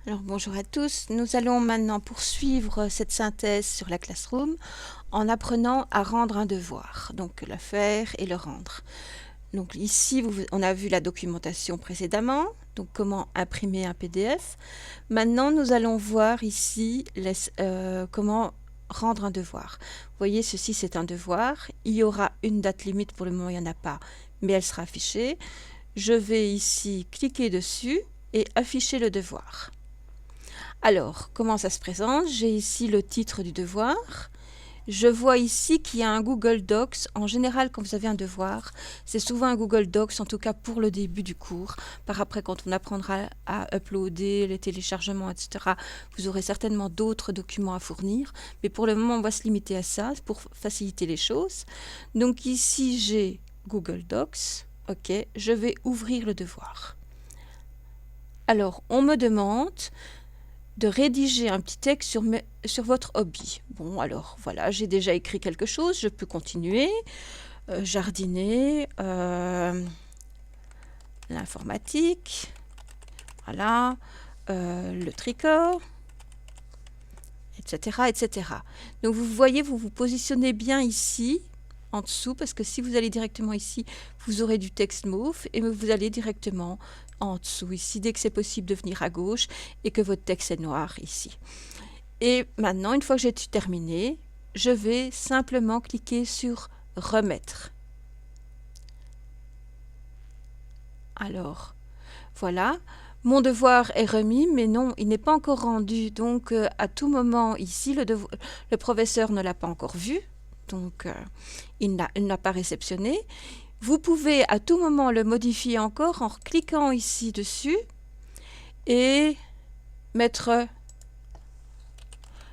Alors bonjour à tous, nous allons maintenant poursuivre cette synthèse sur la Classroom en apprenant à rendre un devoir, donc le faire et le rendre. Donc ici, on a vu la documentation précédemment, donc comment imprimer un PDF. Maintenant, nous allons voir ici comment rendre un devoir. Vous voyez, ceci c'est un devoir. Il y aura une date limite, pour le moment il n'y en a pas, mais elle sera affichée. Je vais ici cliquer dessus et afficher le devoir. Alors, comment ça se présente? J'ai ici le titre du devoir. Je vois ici qu'il y a un Google Docs. En général, quand vous avez un devoir, c'est souvent un Google Docs, en tout cas pour le début du cours. Par après, quand on apprendra à uploader les téléchargements, etc., vous aurez certainement d'autres documents à fournir. Mais pour le moment, on va se limiter à ça pour faciliter les choses. Donc ici, j'ai Google Docs. OK, je vais ouvrir le devoir. Alors, on me demande de rédiger un petit texte sur votre hobby. Bon, alors voilà, j'ai déjà écrit quelque chose, je peux continuer. Jardiner, l'informatique, voilà, le tricot, etc., etc. Donc vous voyez, vous vous positionnez bien ici, en dessous, parce que si vous allez directement ici, vous aurez du texte mauve et vous allez directement en dessous ici, dès que c'est possible de venir à gauche et que votre texte est noir ici. Et maintenant, une fois que j'ai terminé, je vais simplement cliquer sur remettre. Alors, voilà, mon devoir est remis, mais non, il n'est pas encore rendu. Donc, à tout moment ici, le professeur ne l'a pas encore vu, donc il n'a pas réceptionné. Vous pouvez à tout moment le modifier encore en cliquant ici dessus et mettre...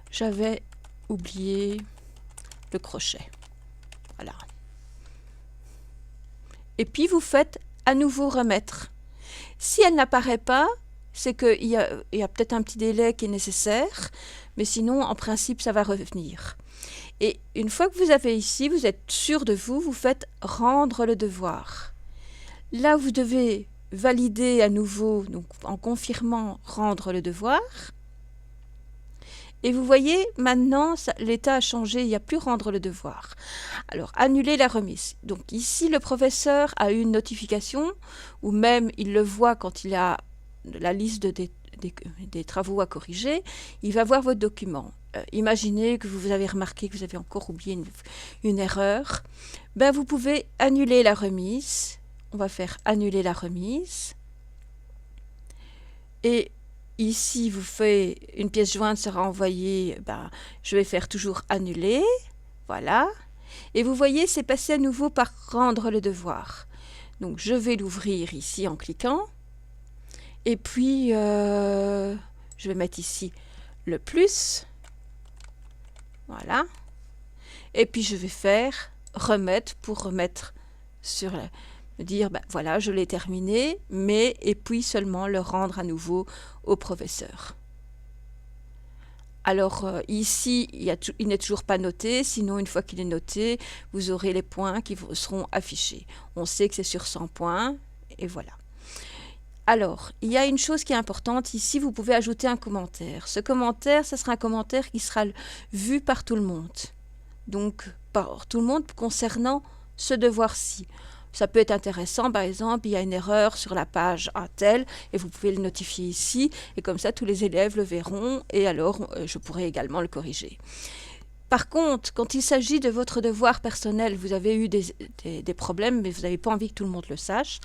J'avais oublié le crochet. Voilà. Et puis vous faites à nouveau remettre. Si elle n'apparaît pas, c'est qu'il y a peut-être un petit délai qui est nécessaire, mais sinon, en principe, ça va revenir. Et une fois que vous avez ici, vous êtes sûr de vous, vous faites rendre le devoir. Là, vous devez valider à nouveau, donc en confirmant rendre le devoir. Et vous voyez, maintenant, l'état a changé, il n'y a plus rendre le devoir. Alors, annuler la remise. Donc ici, le professeur a eu une notification, ou même il le voit quand il a la liste des travaux à corriger, il va voir votre document. Imaginez que vous avez remarqué que vous avez encore oublié une erreur. Ben, vous pouvez annuler la remise. On va faire annuler la remise. Et ici, vous faites une pièce jointe sera envoyée, ben, je vais faire toujours annuler, voilà. Et vous voyez, c'est passé à nouveau par rendre le devoir. Donc, je vais l'ouvrir ici en cliquant. Et puis, je vais mettre ici le plus. Voilà. Et puis, je vais faire remettre pour remettre sur la... Me dire, ben voilà, je l'ai terminé, mais et puis seulement le rendre à nouveau au professeur. Alors ici, il n'est toujours pas noté, sinon une fois qu'il est noté, vous aurez les points qui seront affichés. On sait que c'est sur 100 points, et voilà. Alors, il y a une chose qui est importante, ici vous pouvez ajouter un commentaire. Ce commentaire, ce sera un commentaire qui sera vu par tout le monde. Donc, par tout le monde concernant ce devoir-ci. Ça peut être intéressant, par exemple, il y a une erreur sur la page un tel, et vous pouvez le notifier ici, et comme ça tous les élèves le verront, et alors je pourrai également le corriger. Par contre, quand il s'agit de votre devoir personnel, vous avez eu des problèmes, mais vous n'avez pas envie que tout le monde le sache,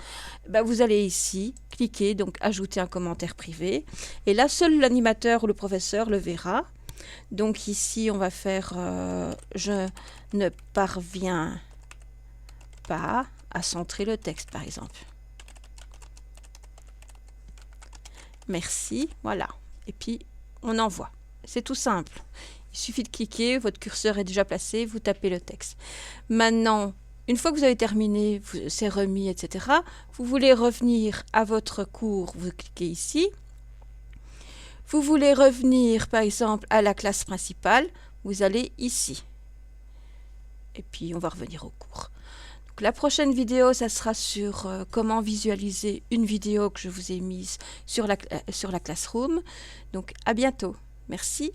ben vous allez ici, cliquer, donc ajouter un commentaire privé, et là seul l'animateur ou le professeur le verra. Donc ici, on va faire je ne parviens pas à centrer le texte, par exemple. Merci, voilà. Et puis, on envoie. C'est tout simple. Il suffit de cliquer, votre curseur est déjà placé, vous tapez le texte. Maintenant, une fois que vous avez terminé, c'est remis, etc., vous voulez revenir à votre cours, vous cliquez ici. Vous voulez revenir, par exemple, à la classe principale, vous allez ici. Et puis, on va revenir au cours. Donc la prochaine vidéo, ça sera sur comment visualiser une vidéo que je vous ai mise sur la Classroom. Donc à bientôt. Merci.